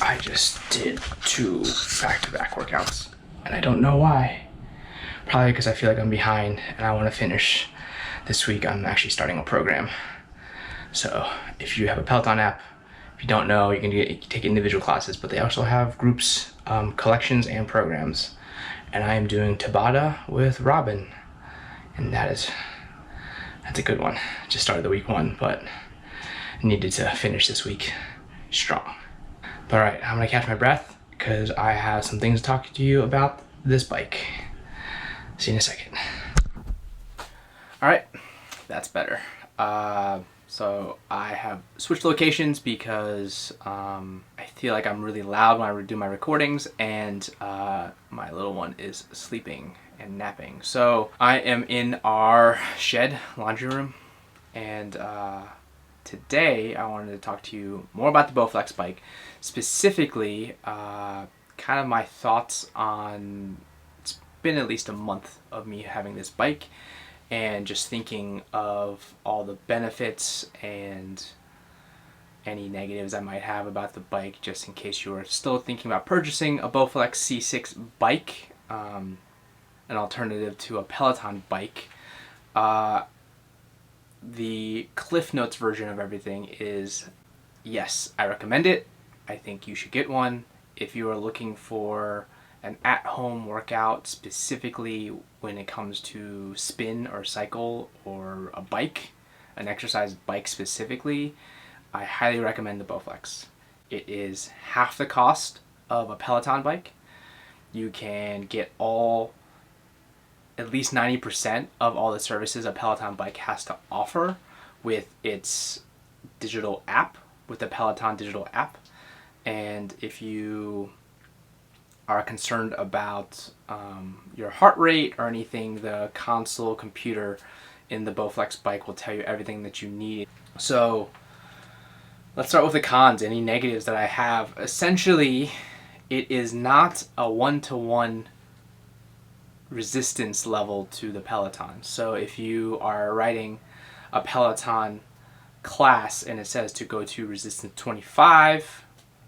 I just did 2 back-to-back workouts, and I don't know why. Probably because I feel like I'm behind and I want to finish. This week I'm actually starting a program. So if you have a Peloton app, if you don't know, you can take individual classes, but they also have groups, collections, and programs. And I am doing Tabata with Robin, and that's a good one. Just started the week 1, but needed to finish this week strong. But all right, I'm gonna catch my breath because I have some things to talk to you about this bike. See you in a second. All right, that's better. So I have switched locations because I feel like I'm really loud when I do my recordings, and my little one is sleeping and napping. So I am in our shed laundry room, and today I wanted to talk to you more about the Bowflex bike, specifically kind of my thoughts on, it's been at least a month of me having this bike, and just thinking of all the benefits and any negatives I might have about the bike, just in case you are still thinking about purchasing a Bowflex C6 bike, an alternative to a Peloton bike. The Cliff Notes version of everything is, yes, I recommend it. I think you should get one. If you are looking for an at-home workout, specifically when it comes to spin or cycle or a bike, an exercise bike specifically, I highly recommend the Bowflex. It is half the cost of a Peloton bike. You can get at least 90% of all the services a Peloton bike has to offer with its digital app, with the Peloton digital app. And if you are concerned about your heart rate or anything, the console computer in the Bowflex bike will tell you everything that you need. So let's start with the cons, any negatives that I have. Essentially, it is not a one-to-one resistance level to the Peloton. So if you are riding a Peloton class and it says to go to resistance 25,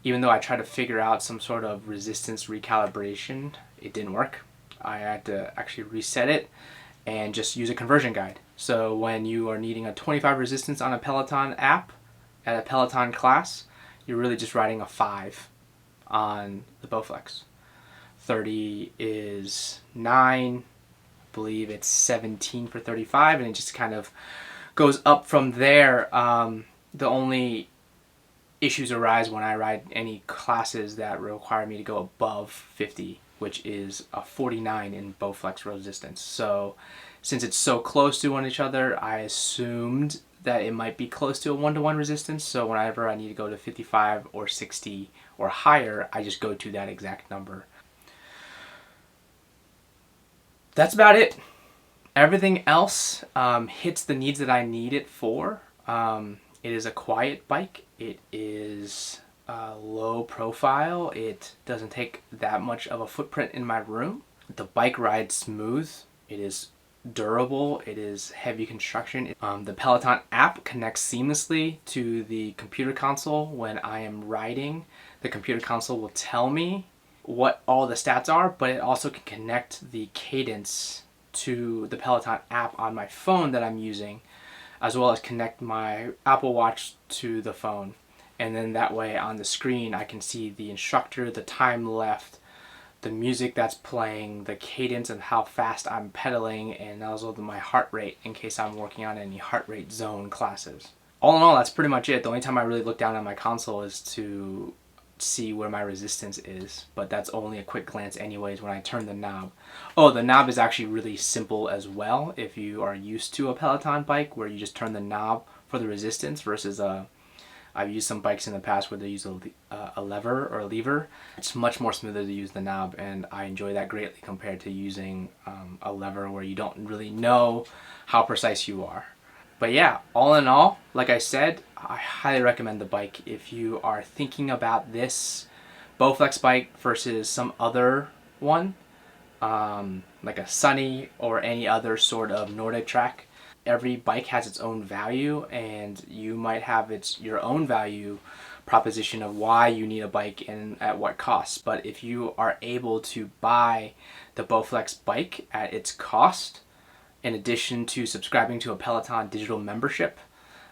even though I tried to figure out some sort of resistance recalibration, it didn't work. I had to actually reset it and just use a conversion guide. So when you are needing a 25 resistance on a Peloton app at a Peloton class, you're really just riding a 5 on the Bowflex. 30 is 9, I believe it's 17 for 35, and it just kind of goes up from there. The only issues arise when I ride any classes that require me to go above 50, which is a 49 in Bowflex resistance. So since it's so close to each other, I assumed that it might be close to a 1-to-1 resistance. So whenever I need to go to 55 or 60 or higher, I just go to that exact number. That's about it. Everything else hits the needs that I need it for. It is a quiet bike. It is low profile. It doesn't take that much of a footprint in my room. The bike rides smooth. It is durable. It is heavy construction. The Peloton app connects seamlessly to the computer console. When I am riding, the computer console will tell me what all the stats are, but it also can connect the cadence to the Peloton app on my phone that I'm using, as well as connect my Apple Watch to the phone. And then that way on the screen I can see the instructor, the time left, the music that's playing, the cadence and how fast I'm pedaling, and also my heart rate in case I'm working on any heart rate zone classes. All in all, that's pretty much it. The only time I really look down at my console is to see where my resistance is, but that's only a quick glance anyways when I turn the knob. Oh, the knob is actually really simple as well if you are used to a Peloton bike where you just turn the knob for the resistance versus I've used some bikes in the past where they use a lever or a lever. It's much more smoother to use the knob, and I enjoy that greatly compared to using a lever where you don't really know how precise you are. But yeah, all in all, like I said, I highly recommend the bike if you are thinking about this Bowflex bike versus some other one, like a Sunny or any other sort of Nordic track. every bike has its own value, and you might have your own value proposition of why you need a bike and at what cost. But if you are able to buy the Bowflex bike at its cost, in addition to subscribing to a Peloton digital membership,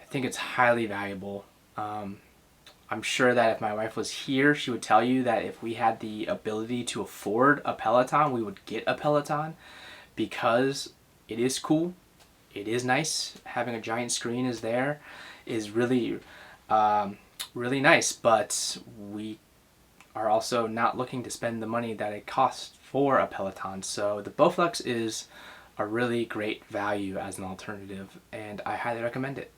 I think it's highly valuable. I'm sure that if my wife was here, she would tell you that if we had the ability to afford a Peloton, we would get a Peloton, because it is cool. It is nice. Having a giant screen is really, really nice, but we are also not looking to spend the money that it costs for a Peloton. So the Bowflex is a really great value as an alternative, and I highly recommend it.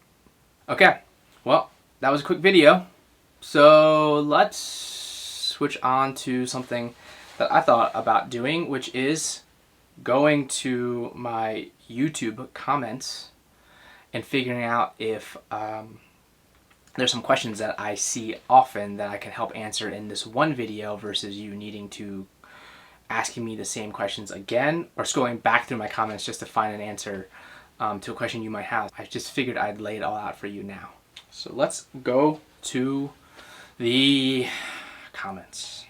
Okay, well, that was a quick video. So let's switch on to something that I thought about doing, which is going to my YouTube comments and figuring out if there's some questions that I see often that I can help answer in this one video, versus you needing to asking me the same questions again or scrolling back through my comments just to find an answer to a question you might have. I just figured I'd lay it all out for you now. So let's go to the comments.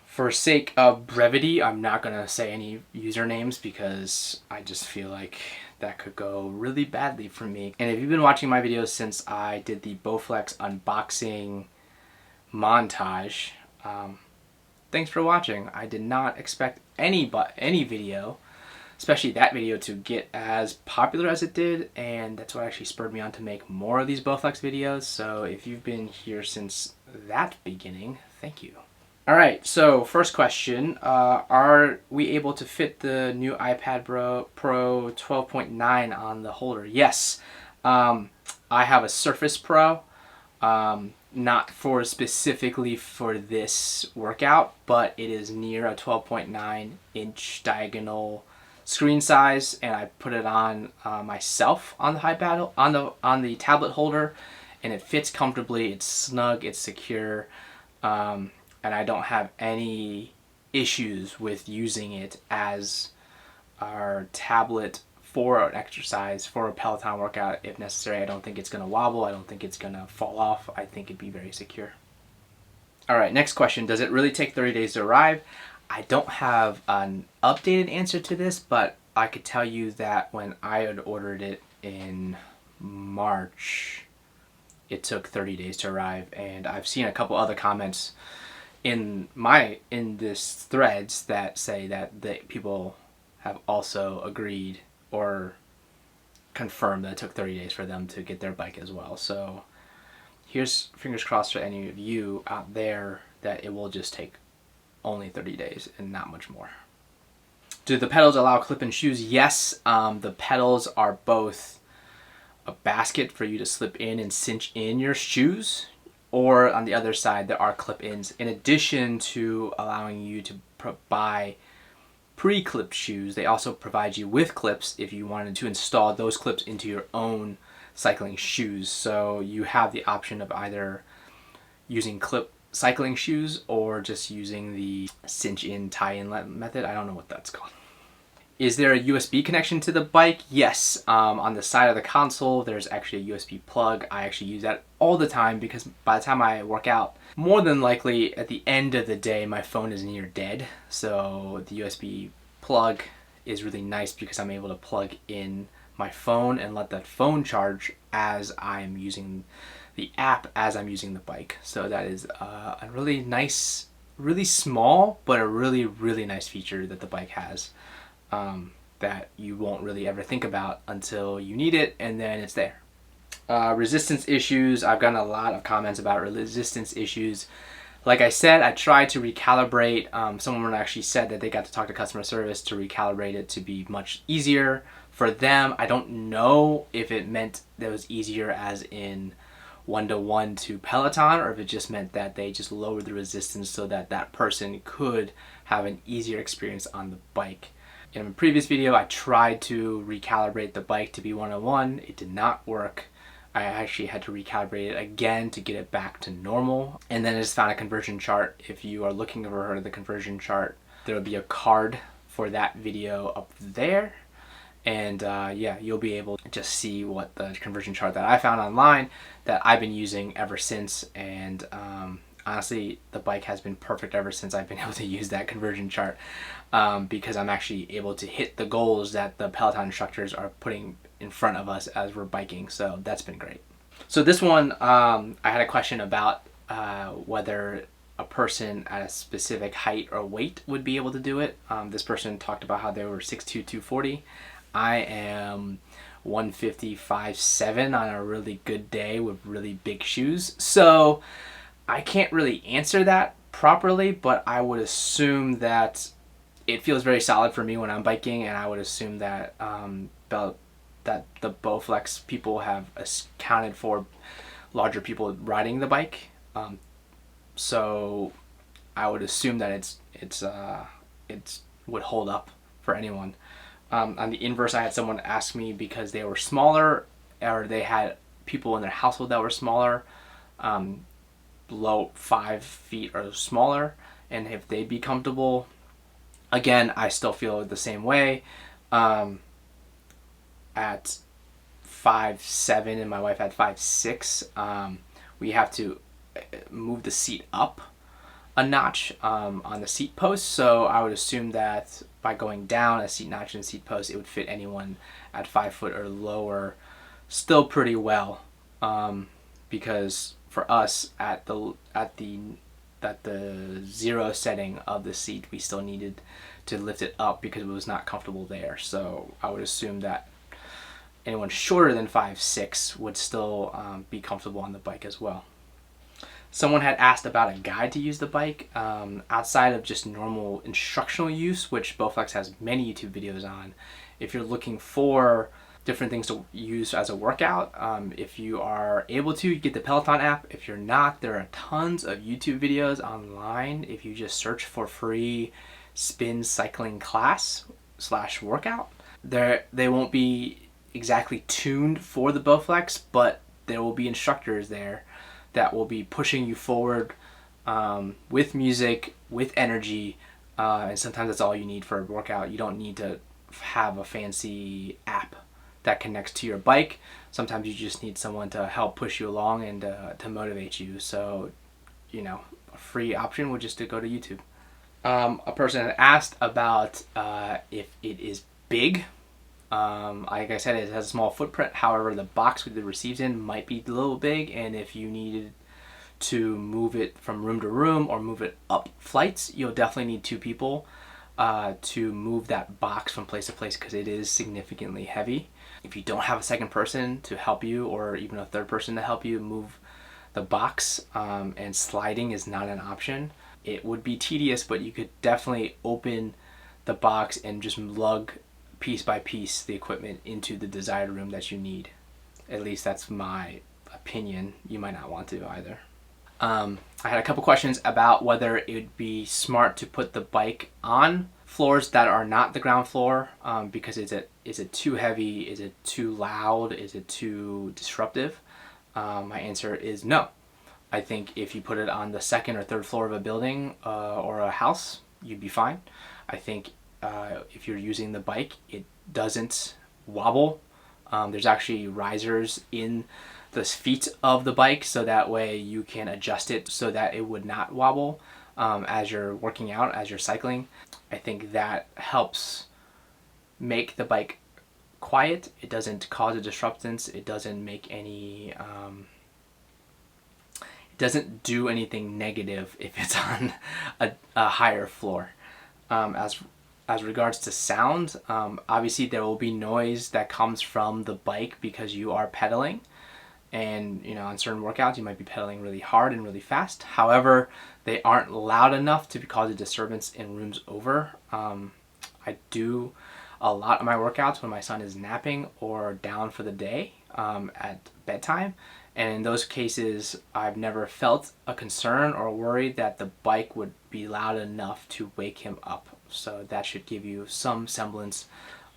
For sake of brevity, I'm not going to say any usernames because I just feel like that could go really badly for me. And if you've been watching my videos since I did the Bowflex unboxing montage, thanks for watching. I did not expect any video, especially that video, to get as popular as it did, and that's what actually spurred me on to make more of these Bowflex videos. So if you've been here since that beginning, thank you. Alright, so first question, are we able to fit the new iPad Pro 12.9 on the holder? Yes. I have a Surface Pro, not for specifically for this workout, but it is near a 12.9 inch diagonal screen size, and I put it on myself on the iPad, on the tablet holder, and it fits comfortably. It's snug, it's secure, and I don't have any issues with using it as our tablet for an exercise, for a Peloton workout if necessary. I don't think it's going to wobble. I don't think it's going to fall off. I think it'd be very secure. All right, next question. Does it really take 30 days to arrive? I don't have an updated answer to this, but I could tell you that when I had ordered it in March, it took 30 days to arrive, and I've seen a couple other comments in this threads that say that people have also agreed or confirmed that it took 30 days for them to get their bike as well. So here's fingers crossed for any of you out there that it will just take only 30 days and not much more. Do the pedals allow clip-in shoes? Yes. The pedals are both a basket for you to slip in and cinch in your shoes, or on the other side there are clip-ins, in addition to allowing you to buy pre-clipped shoes. They also provide you with clips if you wanted to install those clips into your own cycling shoes. So you have the option of either using clip cycling shoes or just using the cinch-in tie-in method. I don't know what that's called. Is there a USB connection to the bike? Yes. On the side of the console, there's actually a USB plug. I actually use that all the time because by the time I work out, more than likely at the end of the day, my phone is near dead. So the USB plug is really nice because I'm able to plug in my phone and let that phone charge as I'm using the app, as I'm using the bike. So that is a really nice, really small, but a really, really nice feature that the bike has. That you won't really ever think about until you need it, and then it's there. Resistance issues. I've gotten a lot of comments about resistance issues. Like I said, I tried to recalibrate. Someone actually said that they got to talk to customer service to recalibrate it to be much easier for them. I don't know if it meant that it was easier as in one-to-one to Peloton, or if it just meant that they just lowered the resistance so that that person could have an easier experience on the bike. In a previous video, I tried to recalibrate the bike to be one-on-one. It did not work. I actually had to recalibrate it again to get it back to normal. And then I just found a conversion chart. If you are looking for the conversion chart, there will be a card for that video up there. And yeah, you'll be able to just see what the conversion chart that I found online that I've been using ever since. And honestly, the bike has been perfect ever since I've been able to use that conversion chart, because I'm actually able to hit the goals that the Peloton instructors are putting in front of us as we're biking. So that's been great. So this one, I had a question about whether a person at a specific height or weight would be able to do it. This person talked about how they were 6'2", 240. I am 155.7 on a really good day with really big shoes. So I can't really answer that properly, but I would assume that it feels very solid for me when I'm biking, and I would assume that that the Bowflex people have accounted for larger people riding the bike. So I would assume that it's would hold up for anyone. On the inverse, I had someone ask me because they were smaller, or they had people in their household that were smaller, below 5 feet or smaller, and if they'd be comfortable. Again, I still feel the same way. At 5'7" and my wife at 5'6", we have to move the seat up a notch on the seat post. So I would assume that by going down a seat notch in the seat post, it would fit anyone at 5 foot or lower still pretty well. Because for us at the zero setting of the seat, we still needed to lift it up because it was not comfortable there. So I would assume that anyone shorter than 5'6" would still be comfortable on the bike as well. Someone had asked about a guide to use the bike outside of just normal instructional use, which Bowflex has many YouTube videos on. If you're looking for different things to use as a workout, if you are able to, you get the Peloton app. If you're not, there are tons of YouTube videos online. If you just search for free spin cycling class / workout, they won't be exactly tuned for the Bowflex, but there will be instructors there that will be pushing you forward with music, with energy, and sometimes that's all you need for a workout. You don't need to have a fancy app that connects to your bike. Sometimes you just need someone to help push you along and to motivate you. So, a free option would just to go to YouTube. A person had asked about if it is big. Like I said, it has a small footprint. However, the box with the receives in might be a little big, and if you needed to move it from room to room or move it up flights, you'll definitely need 2 people to move that box from place to place, because it is significantly heavy. If you don't have a second person to help you, or even a third person to help you move the box, and sliding is not an option, it would be tedious, but you could definitely open the box and just lug piece by piece the equipment into the desired room that you need. At least that's my opinion. You might not want to either. I had a couple questions about whether it would be smart to put the bike on floors that are not the ground floor, because is it too heavy? Is it too loud? Is it too disruptive? My answer is no. I think if you put it on the 2nd or 3rd floor of a building or a house, you'd be fine. I think if you're using the bike, it doesn't wobble. There's actually risers in the feet of the bike, so that way you can adjust it so that it would not wobble as you're working out, as you're cycling. I think that helps make the bike quiet. It doesn't cause a disruptance. It doesn't make any it doesn't do anything negative if it's on a higher floor. As regards to sound, obviously there will be noise that comes from the bike because you are pedaling, and on certain workouts you might be pedaling really hard and really fast. However, they aren't loud enough to cause a disturbance in rooms over. I do a lot of my workouts when my son is napping or down for the day at bedtime, and in those cases I've never felt a concern or worried that the bike would be loud enough to wake him up. So that should give you some semblance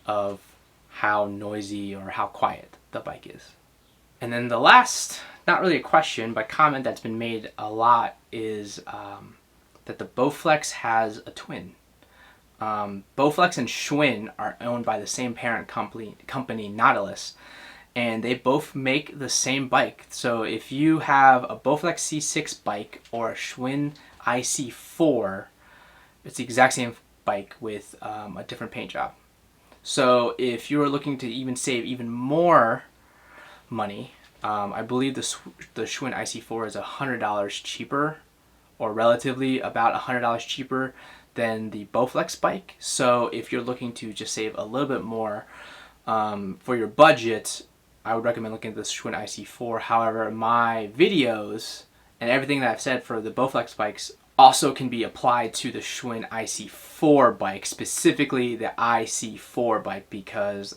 of how noisy or how quiet the bike is. And then the last, not really a question, but comment that's been made a lot is that the Bowflex has a twin. Bowflex and Scwhinn are owned by the same parent company Nautilus, and they both make the same bike. So if you have a Bowflex C6 bike or a Scwhinn IC4, it's the exact same bike with a different paint job. So if you're looking to even save even more money, I believe the Scwhinn IC4 is $100 cheaper, or relatively about $100 cheaper than the Bowflex bike. So if you're looking to just save a little bit more for your budget, I would recommend looking at the Scwhinn IC4. However, my videos and everything that I've said for the Bowflex bikes also can be applied to the Scwhinn IC4 bike, specifically the IC4 bike, because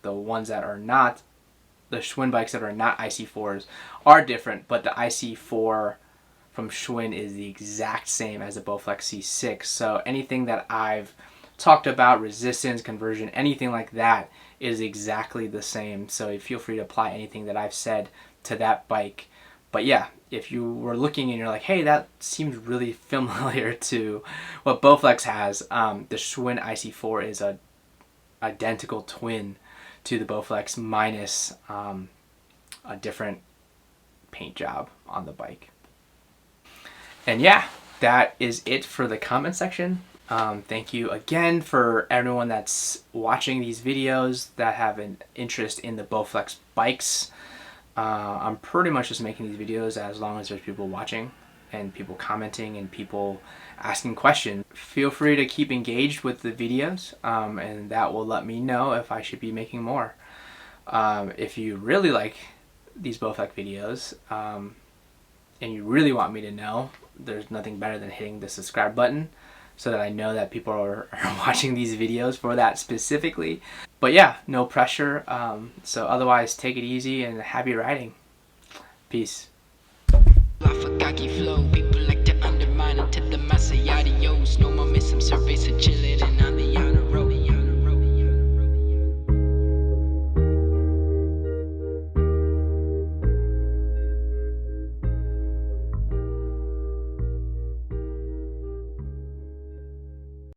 the ones that are not, the Scwhinn bikes that are not IC4s are different, but the IC4 from Scwhinn is the exact same as the Bowflex C6. So anything that I've talked about, resistance, conversion, anything like that, is exactly the same. So you feel free to apply anything that I've said to that bike. But yeah, if you were looking and you're like, hey, that seems really familiar to what Bowflex has, the Scwhinn IC4 is a identical twin to the Bowflex minus a different paint job on the bike. And yeah, that is it for the comment section. Thank you again for everyone that's watching these videos that have an interest in the Bowflex bikes. I'm pretty much just making these videos as long as there's people watching and people commenting and people asking questions. Feel free to keep engaged with the videos, and that will let me know if I should be making more. If you really like these Bowflex videos and you really want me to know, there's nothing better than hitting the subscribe button so that I know that people are watching these videos for that specifically. But yeah, no pressure. So otherwise, take it easy and happy riding. Peace.